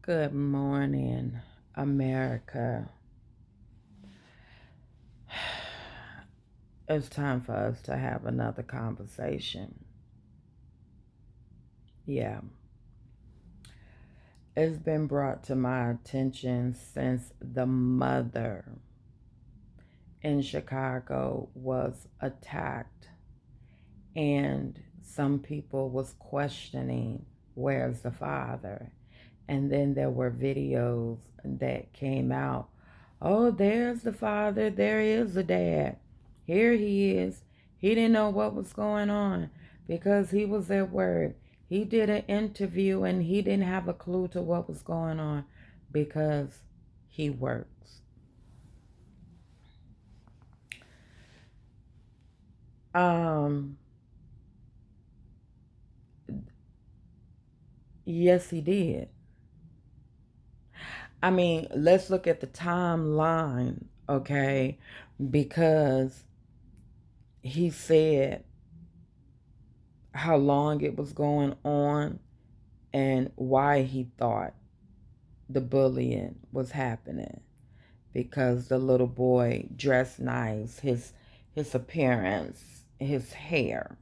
Good morning, America. It's time for us to have another conversation. Yeah, it's been brought to my attention since the mother in Chicago was attacked, and some people was questioning where's the father. And then there were videos that came out. Oh, there's the father. There is the dad. Here he is. He didn't know what was going on because he was at work. He did an interview and he didn't have a clue to what was going on because he works. Um, yes, he did. I mean, let's look at the timeline, okay? Because he said how long it was going on and why he thought the bullying was happening, because the little boy dressed nice, his appearance, his hair.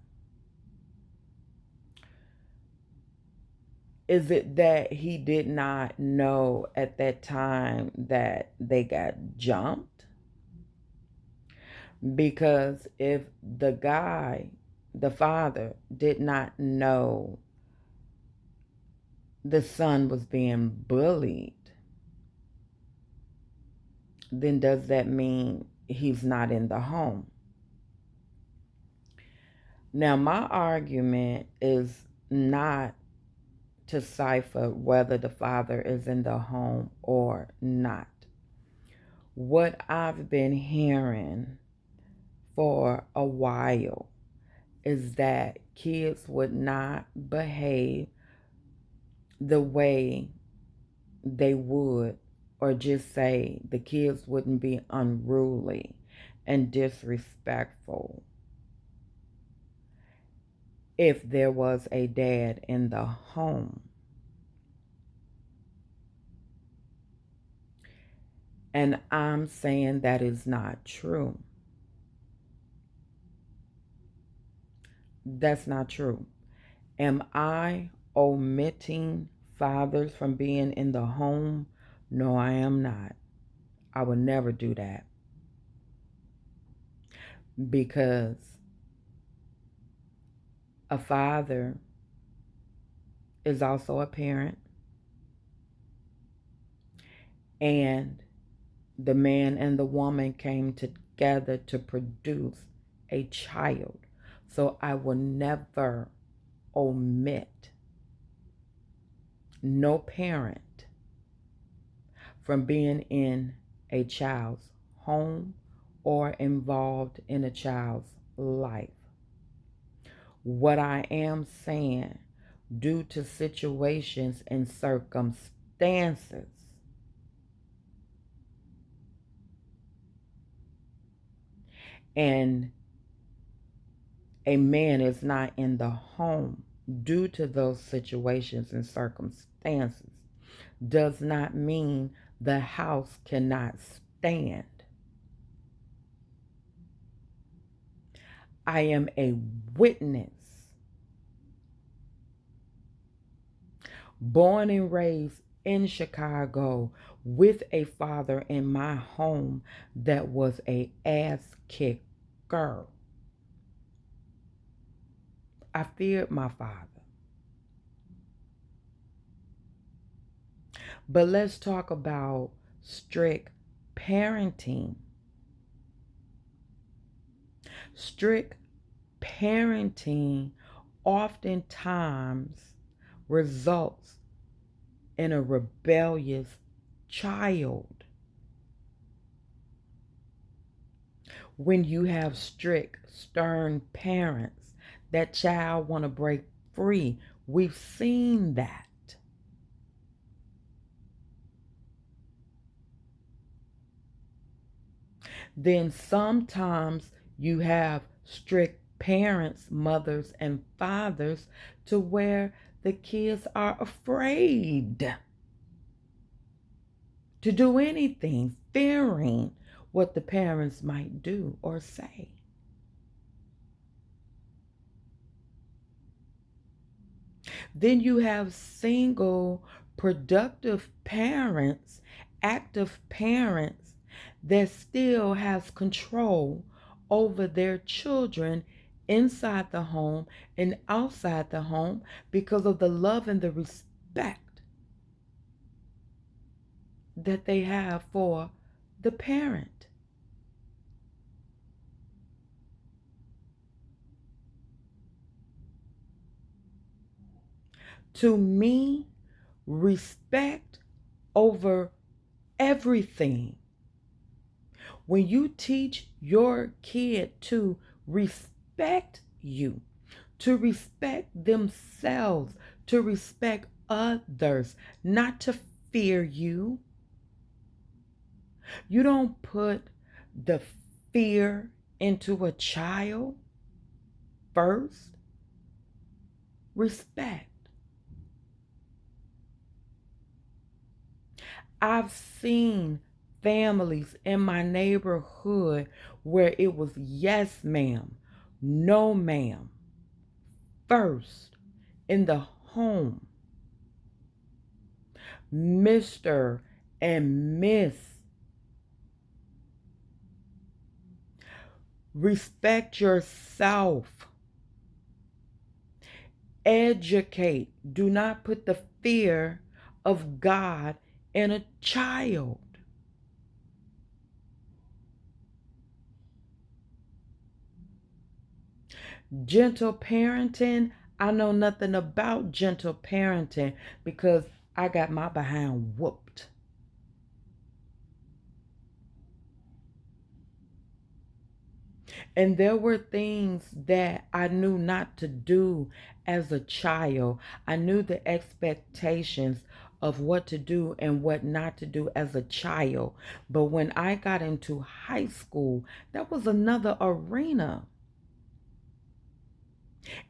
Is it that he did not know at that time that they got jumped? Because if the father, did not know the son was being bullied, then does that mean he's not in the home? Now, my argument is not to cipher whether the father is in the home or not. What I've been hearing for a while is that kids would not behave the way they would, or just say the kids wouldn't be unruly and disrespectful if there was a dad in the home. And I'm saying that is not true. That's not true. Am I omitting fathers from being in the home? No, I am not. I would never do that, because a father is also a parent, and the man and the woman came together to produce a child. So I will never omit no parent from being in a child's home or involved in a child's life. What I am saying, due to situations and circumstances, and a man is not in the home due to those situations and circumstances, does not mean the house cannot stand. I am a witness, born and raised in Chicago, with a father in my home that was a ass kicker. I feared my father. But let's talk about strict parenting. Strict parenting oftentimes results in a rebellious child. When you have strict, stern parents, that child want to break free. We've seen that. Then sometimes you have strict parents, mothers and fathers, to where the kids are afraid. to do anything, fearing what the parents might do or say. Then you have single, productive parents, active parents that still has control over their children inside the home and outside the home because of the love and the respect that they have for the parent. To me, respect over everything. When you teach your kid to respect you, to respect themselves, to respect others, not to fear you, you don't put the fear into a child first. Respect. I've seen families in my neighborhood where it was yes, ma'am, no, ma'am, first in the home, Mr. and Miss. Respect yourself. Educate. Do not put the fear of God in a child. Gentle parenting. I know nothing about gentle parenting because I got my behind whooped. And there were things that I knew not to do as a child. I knew the expectations of what to do and what not to do as a child. But when I got into high school, that was another arena.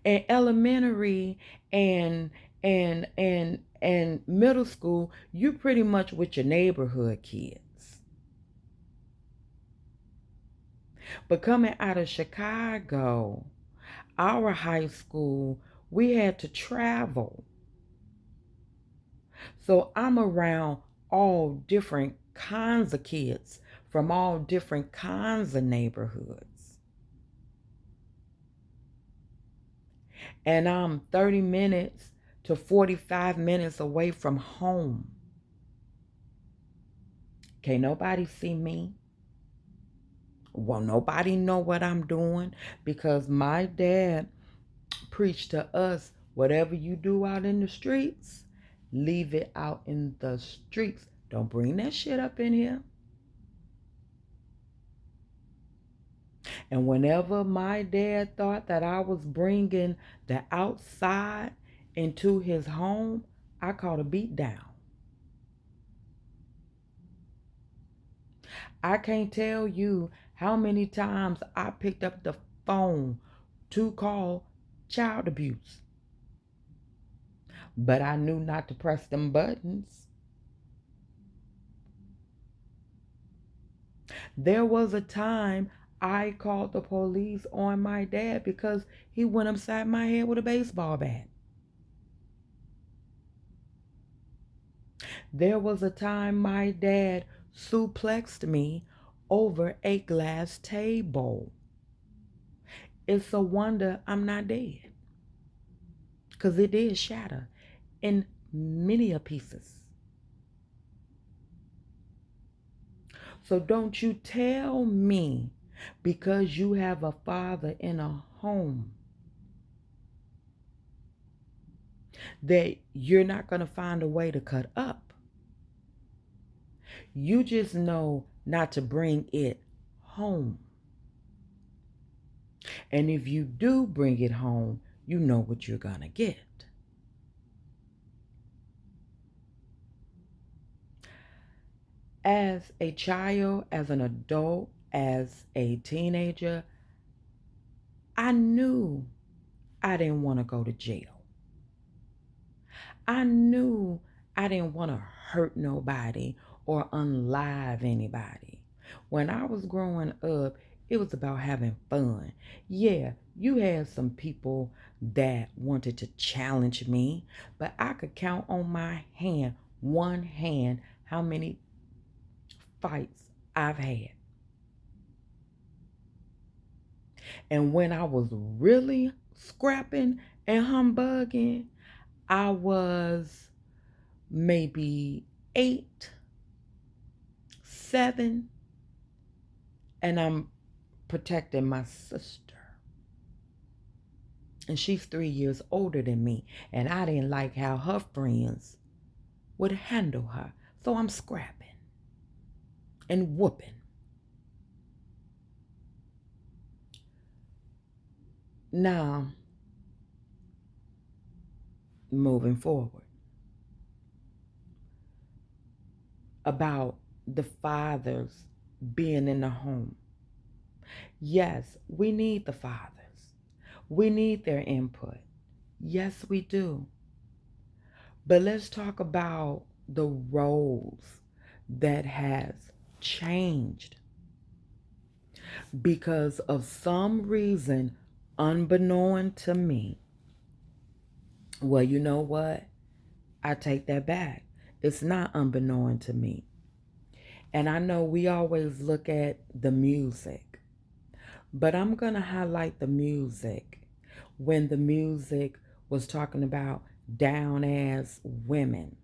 And elementary and and middle school, you pretty much with your neighborhood kids. But coming out of Chicago, our high school, we had to travel. So I'm around all different kinds of kids from all different kinds of neighborhoods. And I'm 30 minutes to 45 minutes away from home. Can't nobody see me. Won't nobody know what I'm doing because my dad preached to us, whatever you do out in the streets, leave it out in the streets. Don't bring that shit up in here. And whenever my dad thought that I was bringing the outside into his home, I caught a beat down. I can't tell you how many times I picked up the phone to call child abuse. But I knew not to press them buttons. There was a time I called the police on my dad because he went upside my head with a baseball bat. There was a time my dad suplexed me over a glass table. It's a wonder I'm not dead because it did shatter in many a pieces. So don't you tell me because you have a father in a home that you're not going to find a way to cut up. You just know not to bring it home. And if you do bring it home, you know what you're going to get. As a child, as an adult, as a teenager, I knew I didn't want to go to jail. I knew I didn't want to hurt nobody or unlive anybody. When I was growing up, it was about having fun. Yeah, you had some people that wanted to challenge me, but I could count on my hand, one hand, how many fights I've had. And when I was really scrapping and humbugging, I was maybe 8, 7, and I'm protecting my sister. And she's 3 years older than me. And I didn't like how her friends would handle her. So I'm scrapping and whooping. Now, moving forward, about the fathers being in the home. Yes, we need the fathers. We need their input. Yes, we do. But let's talk about the roles that has changed because of some reason unbeknown to me. Well, you know what? I take that back. It's not unbeknown to me. And I know we always look at the music, but I'm going to highlight the music when the music was talking about down as women,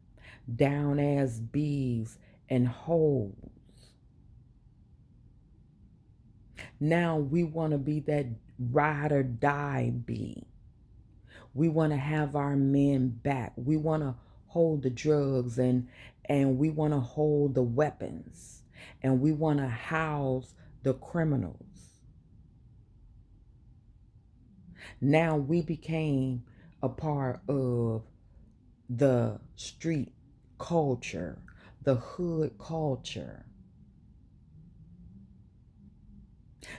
down as bees and hoes. Now we want to be that ride or die bee. We want to have our men back. We want to hold the drugs and we want to hold the weapons and we want to house the criminals. Now we became a part of the street culture, the hood culture.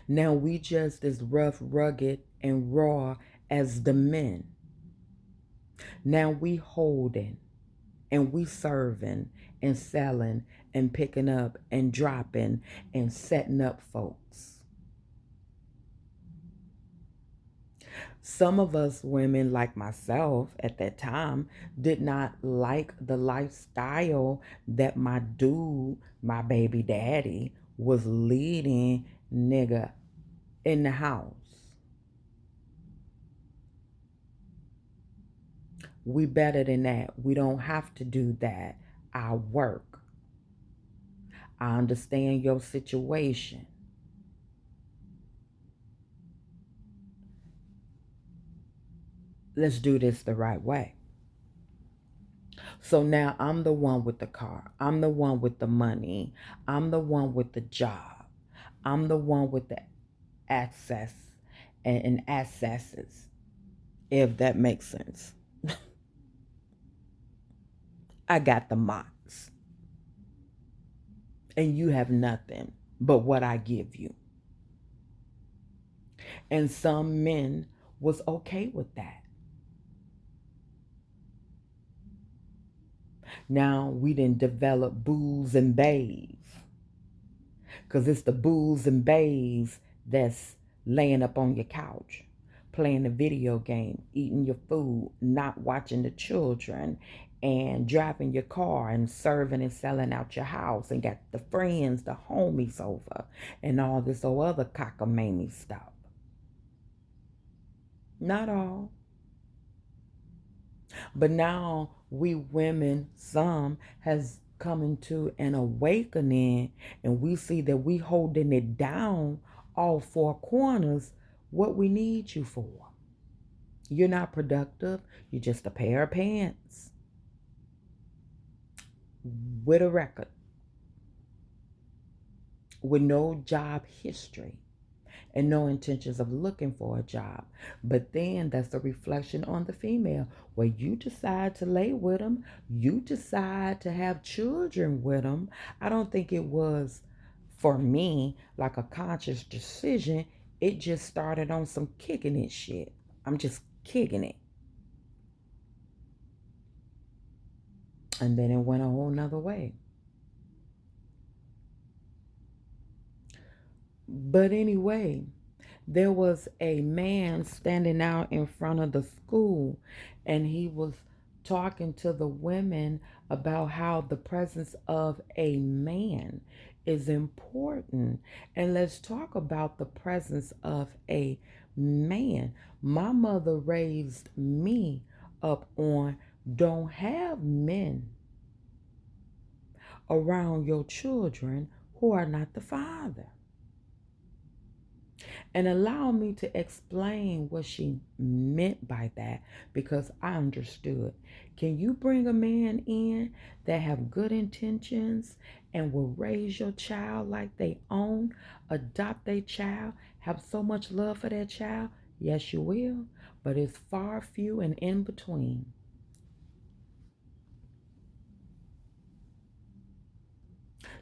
Now we just as rough, rugged, and raw as the men. Now we holding and we serving and selling and picking up and dropping and setting up folks. Some of us women, like myself at that time, did not like the lifestyle that my dude, my baby daddy, was leading nigga in the house. We better than that. We don't have to do that. I work. I understand your situation. Let's do this the right way. So now I'm the one with the car. I'm the one with the money. I'm the one with the job. I'm the one with the access and accesses, if that makes sense. I got the mots. And you have nothing but what I give you. And some men was okay with that. Now we didn't develop booze and babes. Because it's the booze and babes that's laying up on your couch, playing a video game, eating your food, not watching the children, and driving your car and serving and selling out your house and got the friends, the homies over, and all this other cockamamie stuff. Not all. But now we women, some has come into an awakening and we see that we holding it down all four corners what we need you for. You're not productive. You're just a pair of pants with a record, with no job history and no intentions of looking for a job. But then that's a reflection on the female where you decide to lay with them, you decide to have children with them. I don't think it was for me like a conscious decision. It just started on some kicking it shit. I'm just kicking it. And then it went a whole nother way. But anyway, there was a man standing out in front of the school, and he was talking to the women about how the presence of a man is important. And let's talk about the presence of a man. My mother raised me up on don't have men around your children who are not the father. And allow me to explain what she meant by that, because I understood. Can you bring a man in that have good intentions and will raise your child like they own, adopt their child, have so much love for that child? Yes, you will, but it's far few and in between.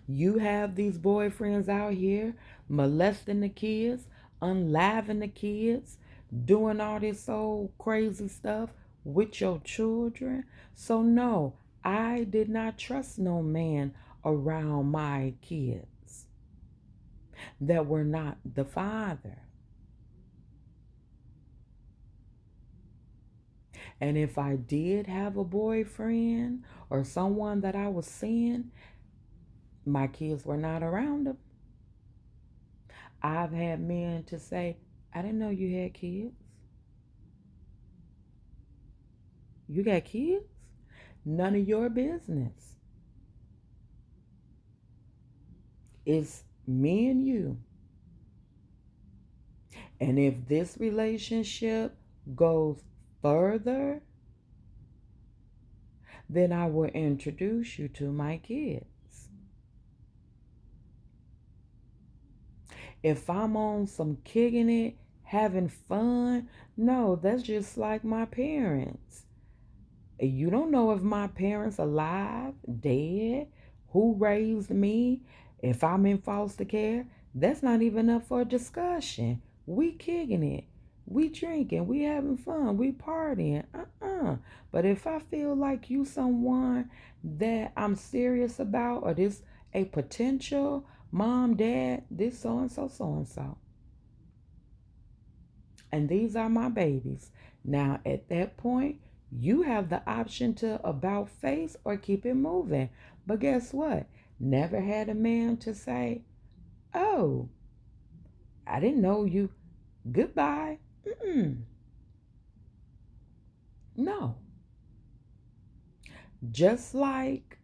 You have these boyfriends out here molesting the kids, unliving the kids, doing all this old crazy stuff with your children. So, no, I did not trust no man around my kids that were not the father. And if I did have a boyfriend or someone that I was seeing, my kids were not around them. I've had men to say, I didn't know you had kids. You got kids? None of your business. It's me and you. And if this relationship goes further, then I will introduce you to my kids. If I'm on some kicking it, having fun, no, that's just like my parents. You don't know if my parents alive, dead, who raised me, if I'm in foster care. That's not even up for discussion. We kicking it. We drinking. We having fun. We partying. But if I feel like you someone that I'm serious about, or this a potential mom, dad, this so and so, so and so, and these are my babies. Now, at that point, you have the option to about face or keep it moving. But guess what? Never had a man to say, oh, I didn't know you. Goodbye. Mm-mm. No. Just like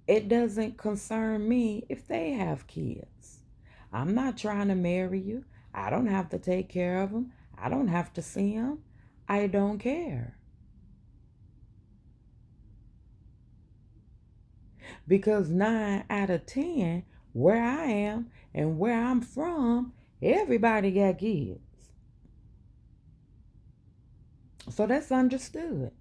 it doesn't concern me if they have kids. I'm not trying to marry you. I don't have to take care of them. I don't have to see them. I don't care. Because 9 out of 10, where I am and where I'm from, everybody got kids. So that's understood.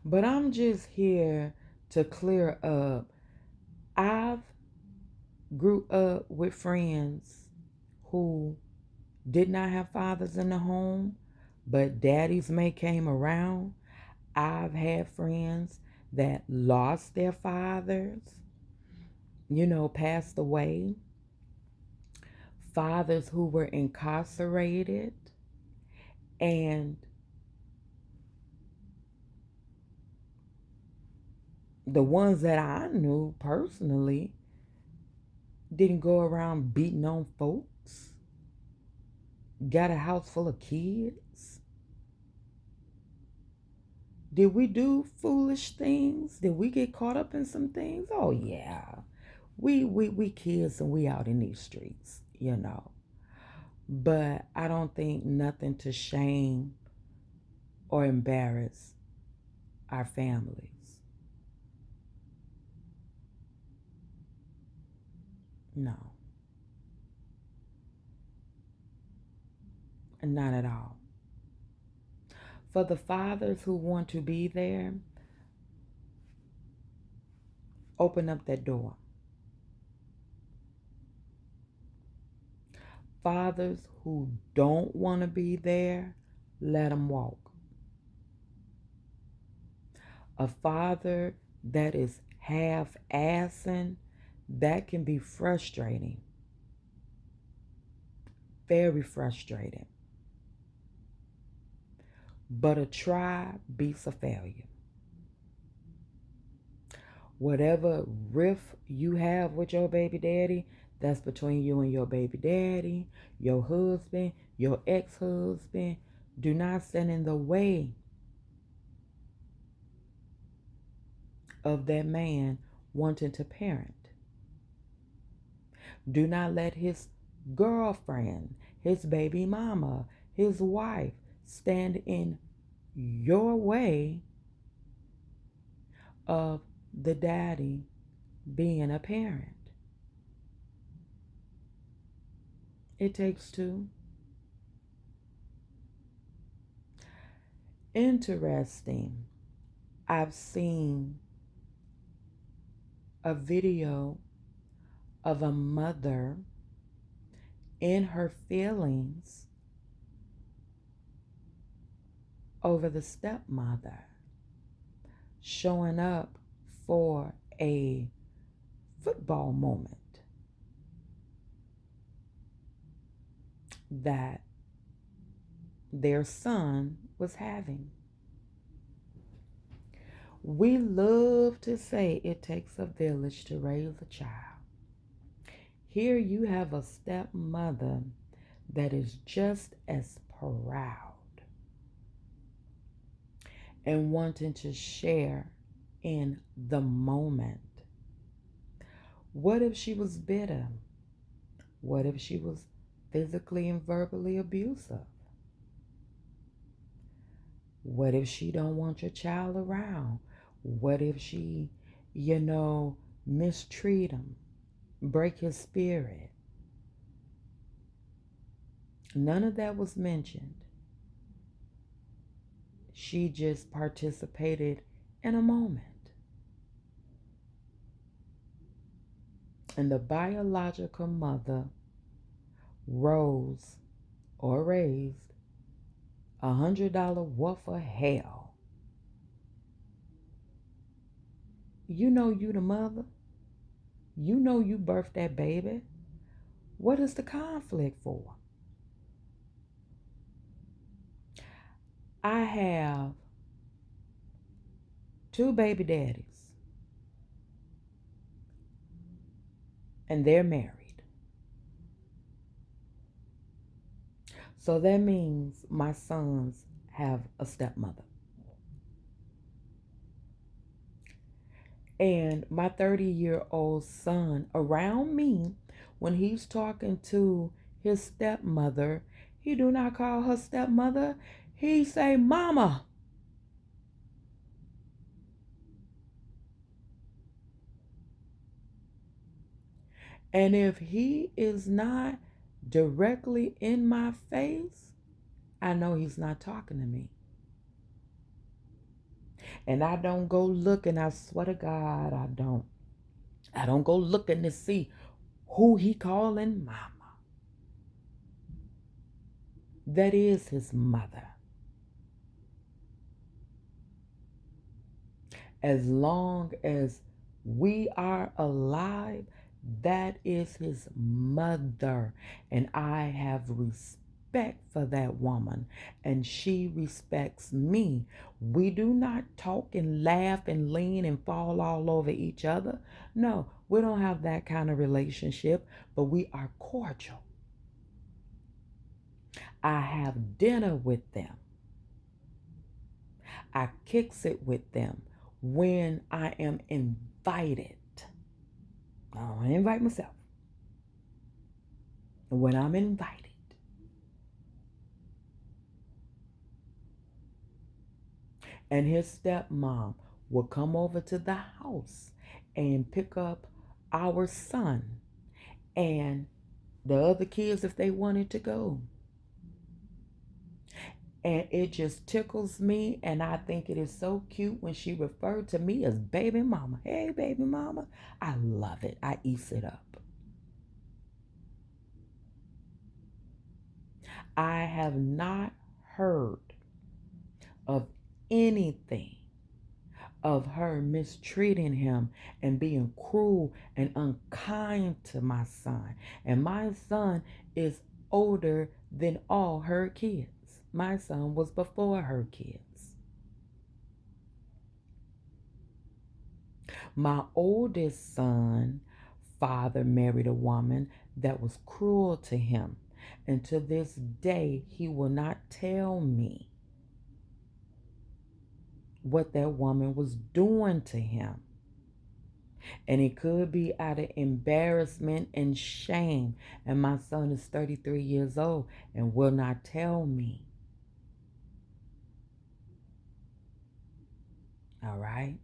But I'm just here to clear up. I've grew up with friends who did not have fathers in the home, but daddies may came around. I've had friends that lost their fathers, passed away, fathers who were incarcerated, and the ones that I knew personally didn't go around beating on folks, got a house full of kids. Did we do foolish things? Did we get caught up in some things? Oh yeah. We kids and we out in these streets. But I don't think nothing to shame or embarrass our families. No, not at all. For the fathers who want to be there, open up that door. Fathers who don't want to be there, let them walk. A father that is half-assing, that can be frustrating, very frustrating. But a try beats a failure. Whatever rift you have with your baby daddy, that's between you and your baby daddy, your husband, your ex-husband. Do not stand in the way of that man wanting to parent. Do not let his girlfriend, his baby mama, his wife stand in your way of the daddy being a parent. It takes two. Interesting. I've seen a video of a mother in her feelings over the stepmother showing up for a football moment that their son was having. We love to say it takes a village to raise a child. Here you have a stepmother that is just as proud and wanting to share in the moment. What if she was bitter? What if she was physically and verbally abusive? What if she don't want your child around? What if she, mistreat him, break his spirit? None of that was mentioned. She just participated in a moment. And the biological mother raised $100 worth of hell. You know you the mother. You know you birthed that baby. What is the conflict for? I have 2 baby daddies, and they're married. So that means my sons have a stepmother. And my 30-year-old son around me, when he's talking to his stepmother, he do not call her stepmother. He say mama. And if he is not directly in my face, I know he's not talking to me. And I don't go looking, I swear to God, I don't. I don't go looking to see who he calling mama. That is his mother. As long as we are alive, that is his mother. And I have respect for that woman, and she respects me. We do not talk and laugh and lean and fall all over each other. No, we don't have that kind of relationship, but we are cordial. I have dinner with them. I kicks it with them when I am invited. I don't invite myself. When I'm invited. And his stepmom will come over to the house and pick up our son and the other kids if they wanted to go. And it just tickles me, and I think it is so cute when she referred to me as baby mama. Hey, baby mama. I love it. I eat it up. I have not heard of anything of her mistreating him and being cruel and unkind to my son. And my son is older than all her kids. My son was before her kids. My oldest son father married a woman that was cruel to him. And to this day, he will not tell me what that woman was doing to him. And it could be out of embarrassment and shame. And my son is 33 years old and will not tell me. All right?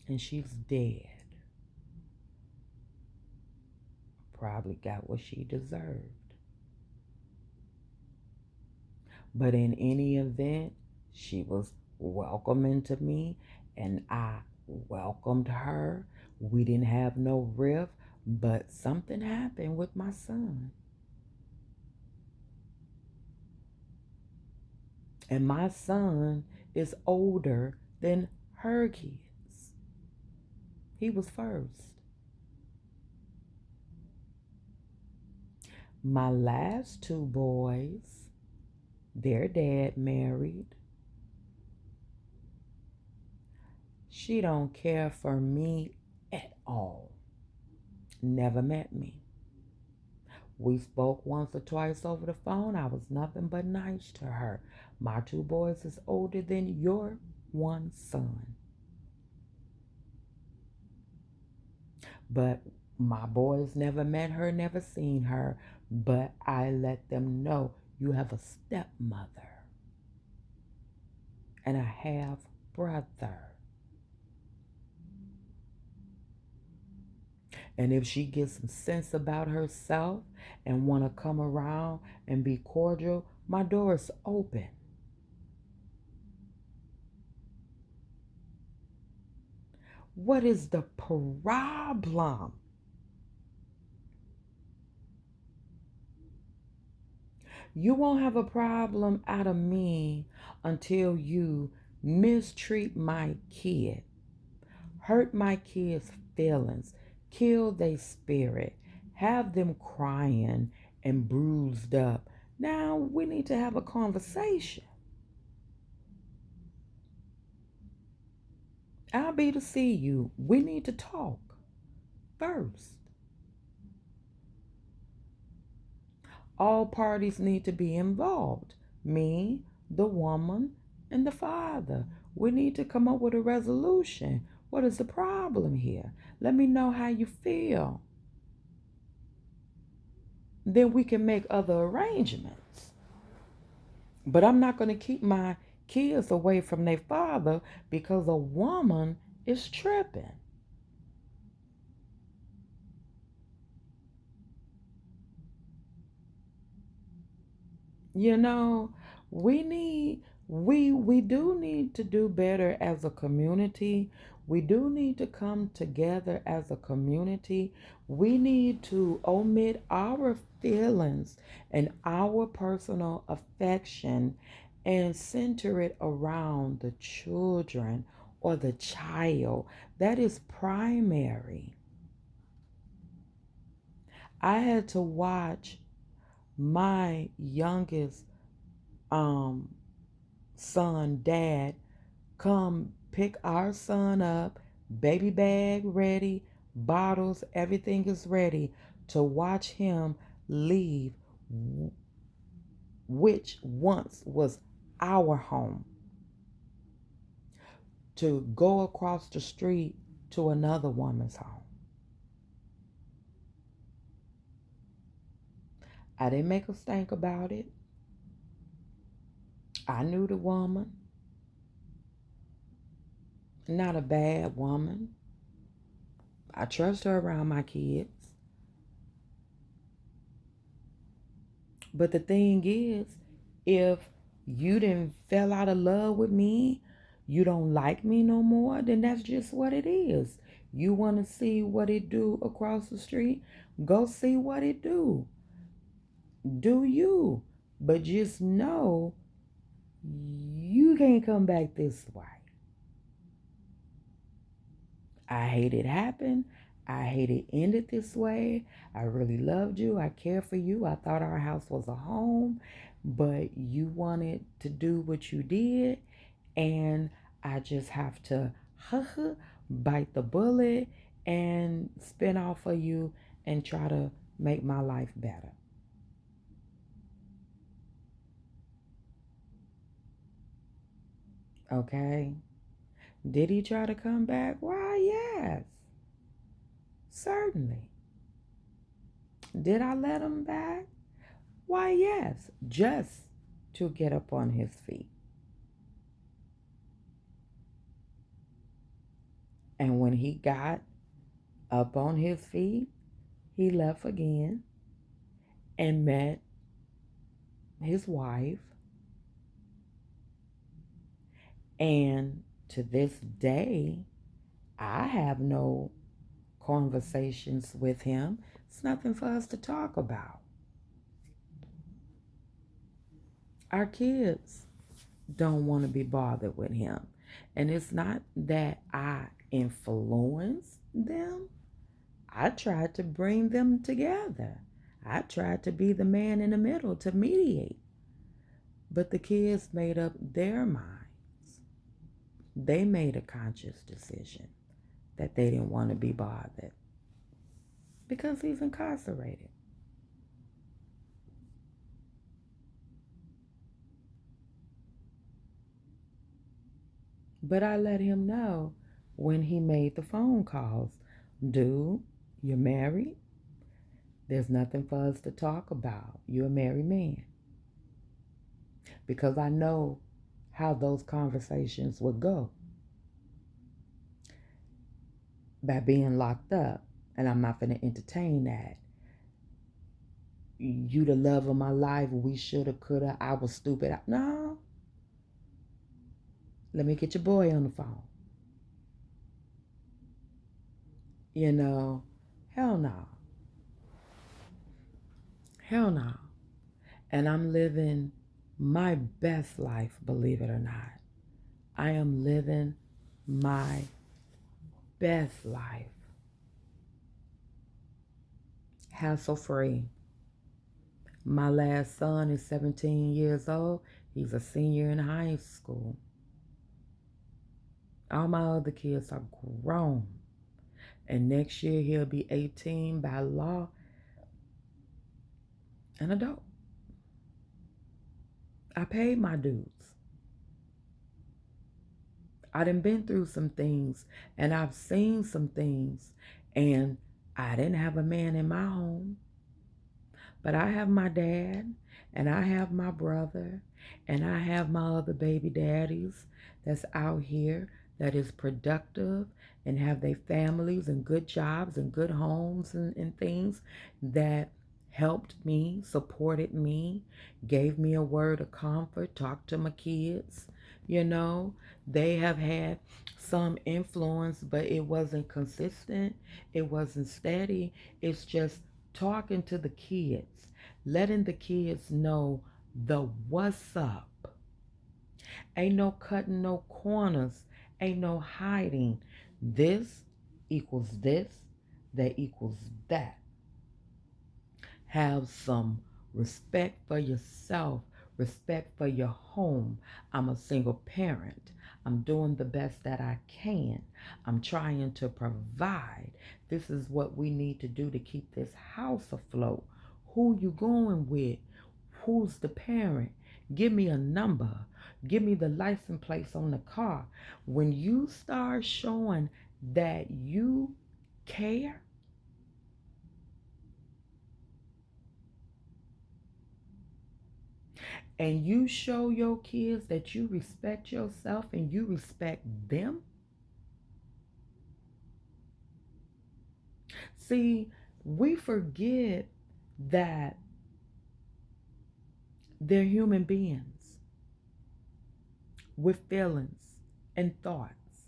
And she's dead. Probably got what she deserved. But in any event, she was welcoming to me and I welcomed her. We didn't have no rift, but something happened with my son. And my son is older than her kids. He was first. My last two boys, their dad married. She don't care for me at all. Never met me. We spoke once or twice over the phone. I was nothing but nice to her. My two boys is older than your one son. But my boys never met her, never seen her. But I let them know you have a stepmother and a half brother. And if she gets some sense about herself and want to come around and be cordial, my door is open. What is the problem? You won't have a problem out of me until you mistreat my kid, hurt my kids' feelings, kill their spirit, have them crying and bruised up. Now we need to have a conversation. I'll be to see you. We need to talk first. All parties need to be involved. Me, the woman, and the father. We need to come up with a resolution. What is the problem here? Let me know how you feel. Then we can make other arrangements. But I'm not going to keep my kids away from their father because a woman is tripping. You know, we do need to do better as a community. We do need to come together as a community. We need to omit our feelings and our personal affection and center it around the children or the child. That is primary. I had to watch my youngest um son dad come pick our son up, baby bag ready, bottles, everything is ready to watch him leave, which once was our home, to go across the street to another woman's home. I didn't make a stink about it. I knew the woman. Not a bad woman. I trust her around my kids. But the thing is, if you didn't fell out of love with me, you don't like me no more, then that's just what it is. You want to see what it do across the street? Go see what it do. Do you. But just know You can't come back this way. I hate it happened. I hate it ended this way. I really loved you. I care for you. I thought our house was a home, but you wanted to do what you did, and I just have to bite the bullet and spin off of you and try to make my life better. Okay? Did he try to come back? Why, yes, certainly. Did I let him back? Why, yes, just to get up on his feet. And when he got up on his feet, he left again and met his wife. And to this day, I have no conversations with him. It's nothing for us to talk about. Our kids don't want to be bothered with him. And it's not that I influence them. I tried to bring them together. I tried to be the man in the middle to mediate. But the kids made up their minds. They made a conscious decision that they didn't want to be bothered because he's incarcerated. But I let him know when he made the phone calls, dude, you're married. There's nothing for us to talk about. You're a married man. Because I know how those conversations would go by being locked up. And I'm not going to entertain that. You the love of my life. We shoulda, coulda. I was stupid. No. Let me get your boy on the phone. You know, hell no. Hell no. And I'm living my best life, believe it or not. I am living my best life. Hassle free. My last son is 17 years old. He's a senior in high school. All my other kids are grown. And next year he'll be 18 by law, an adult. I paid my dues. I done been through some things and I've seen some things, and I didn't have a man in my home. But I have my dad, and I have my brother, and I have my other baby daddies that's out here that is productive and have their families and good jobs and good homes and things that helped me, supported me, gave me a word of comfort, talked to my kids. You know, they have had some influence, but it wasn't consistent. It wasn't steady. It's just talking to the kids, letting the kids know the what's up. Ain't no cutting no corners, ain't no hiding. This equals this, that equals that. Have some respect for yourself, respect for your home. I'm a single parent. I'm doing the best that I can. I'm trying to provide. This is what we need to do to keep this house afloat. Who you going with? Who's the parent? Give me a number. Give me the license plates on the car. When you start showing that you care, and you show your kids that you respect yourself and you respect them. See, we forget that they're human beings with feelings and thoughts.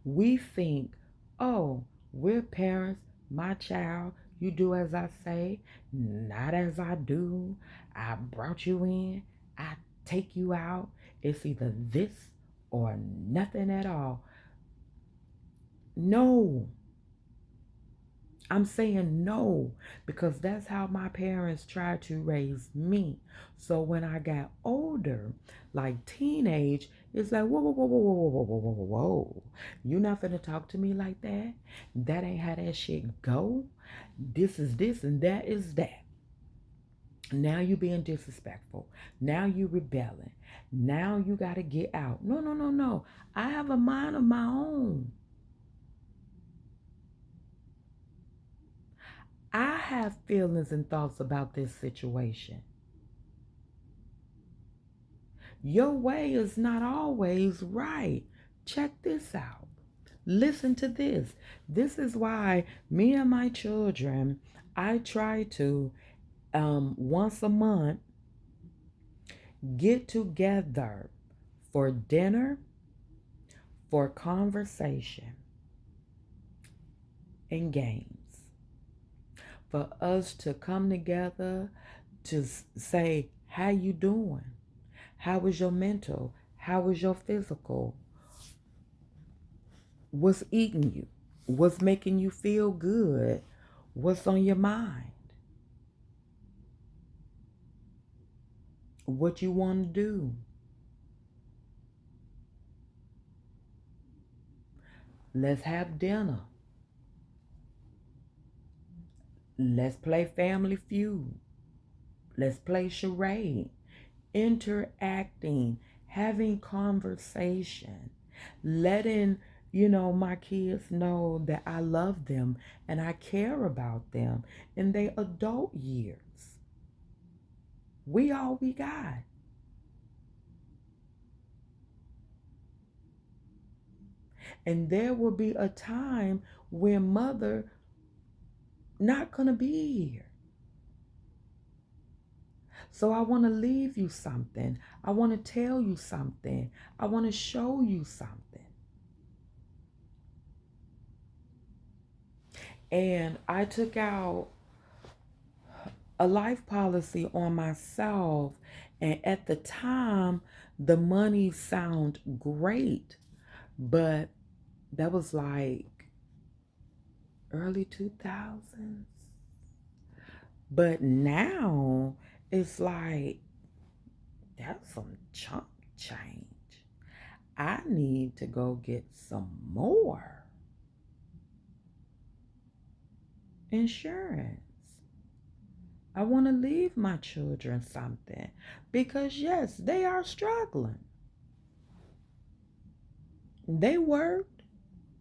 We think, oh, we're parents, my child, you do as I say, not as I do. I brought you in. I take you out. It's either this or nothing at all. No, I'm saying no, because that's how my parents tried to raise me. So when I got older, like teenage, it's like, whoa, whoa, whoa, whoa, whoa, whoa, whoa, whoa, whoa, whoa. You not finna talk to me like that? That ain't how that shit go. This is this and that is that. Now you being disrespectful. Now you rebelling. Now you gotta get out. No, no, no, no. I have a mind of my own. I have feelings and thoughts about this situation. Your way is not always right. Check this out. Listen to this. This is why me and my children, I try to once a month get together for dinner, for conversation and games. For us to come together to say, how you doing? How was your mental? How was your physical? What's eating you? What's making you feel good? What's on your mind? What you want to do? Let's have dinner. Let's play Family Feud. Let's play charade. Interacting, having conversation, letting my kids know that I love them and I care about them in their adult years. We all we got. And there will be a time when mother not gonna be here. So I want to leave you something. I want to tell you something. I want to show you something. And I took out a life policy on myself. And at the time, the money sounded great. But that was like early 2000s. But now it's like, that's some chunk change. I need to go get some more insurance. I want to leave my children something because, yes, they are struggling. They worked,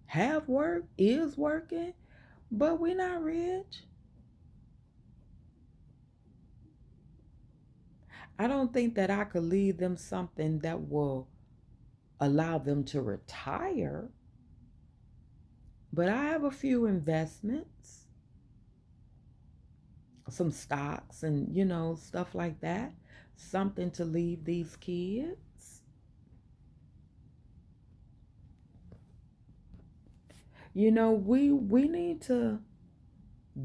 have worked, is working, but we're not rich. I don't think that I could leave them something that will allow them to retire, but I have a few investments, some stocks, and stuff like that. Something to leave these kids. We need to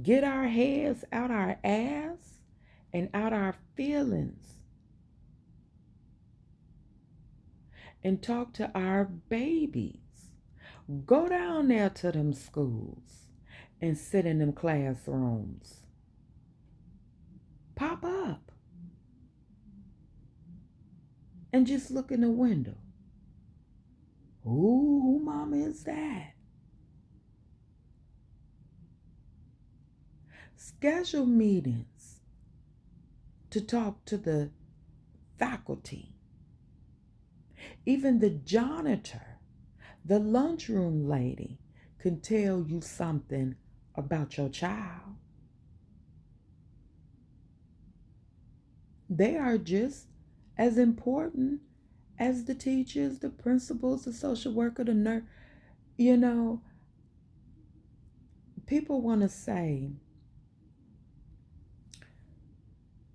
get our heads out our ass and out our feelings and talk to our babies. Go down there to them schools and sit in them classrooms. Pop up and just look in the window. Ooh, who mama is that? Schedule meetings to talk to the faculty. Even the janitor, the lunchroom lady can tell you something about your child. They are just as important as the teachers, the principals, the social worker, the nurse. You know, people want to say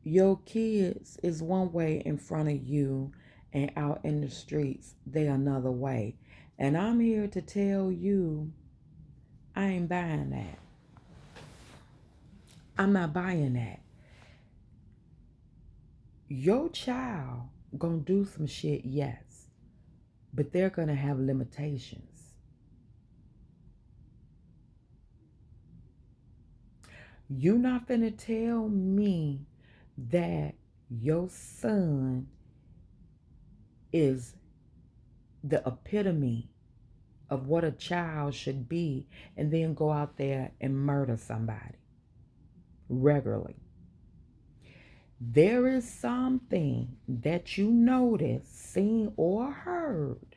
your kids is one way in front of you and out in the streets, they another way. And I'm here to tell you, I ain't buying that. I'm not buying that. Your child gonna do some shit, yes, but they're gonna have limitations. You not finna tell me that your son is the epitome of what a child should be and then go out there and murder somebody regularly. There is something that you notice, seen, or heard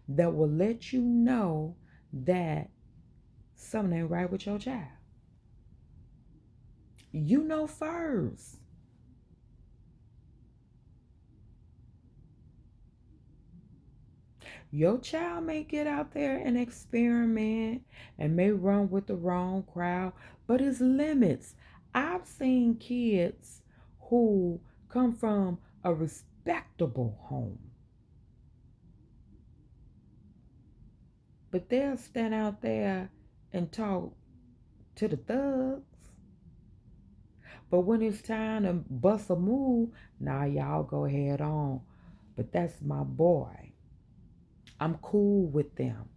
that will let you know that something ain't right with your child. You know first. Your child may get out there and experiment and may run with the wrong crowd, but it's limits. I've seen kids who come from a respectable home, but they'll stand out there and talk to the thugs. But when it's time to bust a move, nah, y'all go head on. But that's my boy. I'm cool with them.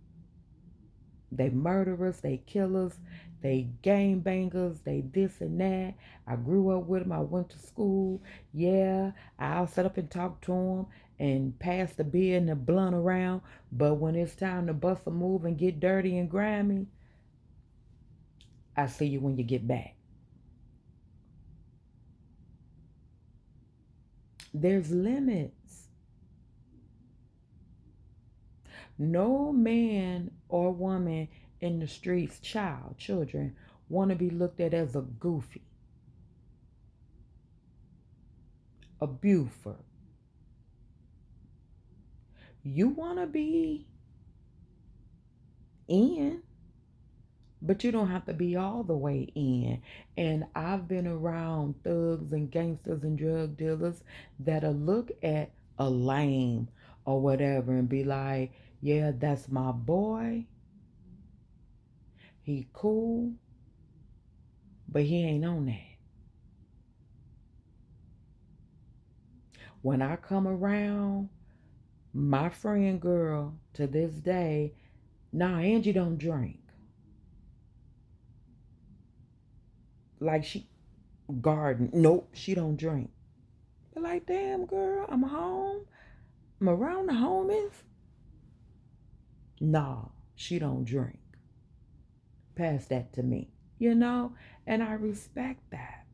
They murderers, they killers, they gang bangers, they this and that. I grew up with them. I went to school. Yeah, I'll sit up and talk to them and pass the beer and the blunt around. But when it's time to bust a move and get dirty and grimy, I see you when you get back. There's limits. No man or woman in the streets, children, want to be looked at as a goofy, a Buford. You want to be in, but you don't have to be all the way in. And I've been around thugs and gangsters and drug dealers that'll look at a lame or whatever and be like, yeah, that's my boy. He cool, but he ain't on that. When I come around, my friend girl to this day, nah, Angie don't drink. Like she garden. Nope, she don't drink. But like, damn girl, I'm home. I'm around the homies. Nah, she don't drink. Pass that to me. You know? And I respect that.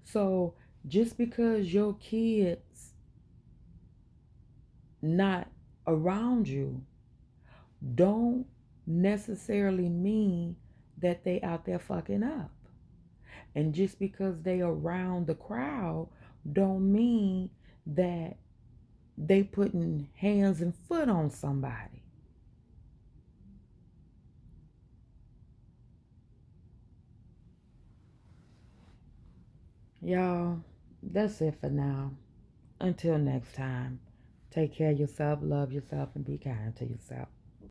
So just because your kids not around you don't necessarily mean that they out there fucking up. And just because they around the crowd don't mean that they putting hands and foot on somebody. Y'all, that's it for now. Until next time, take care of yourself, love yourself, and be kind to yourself.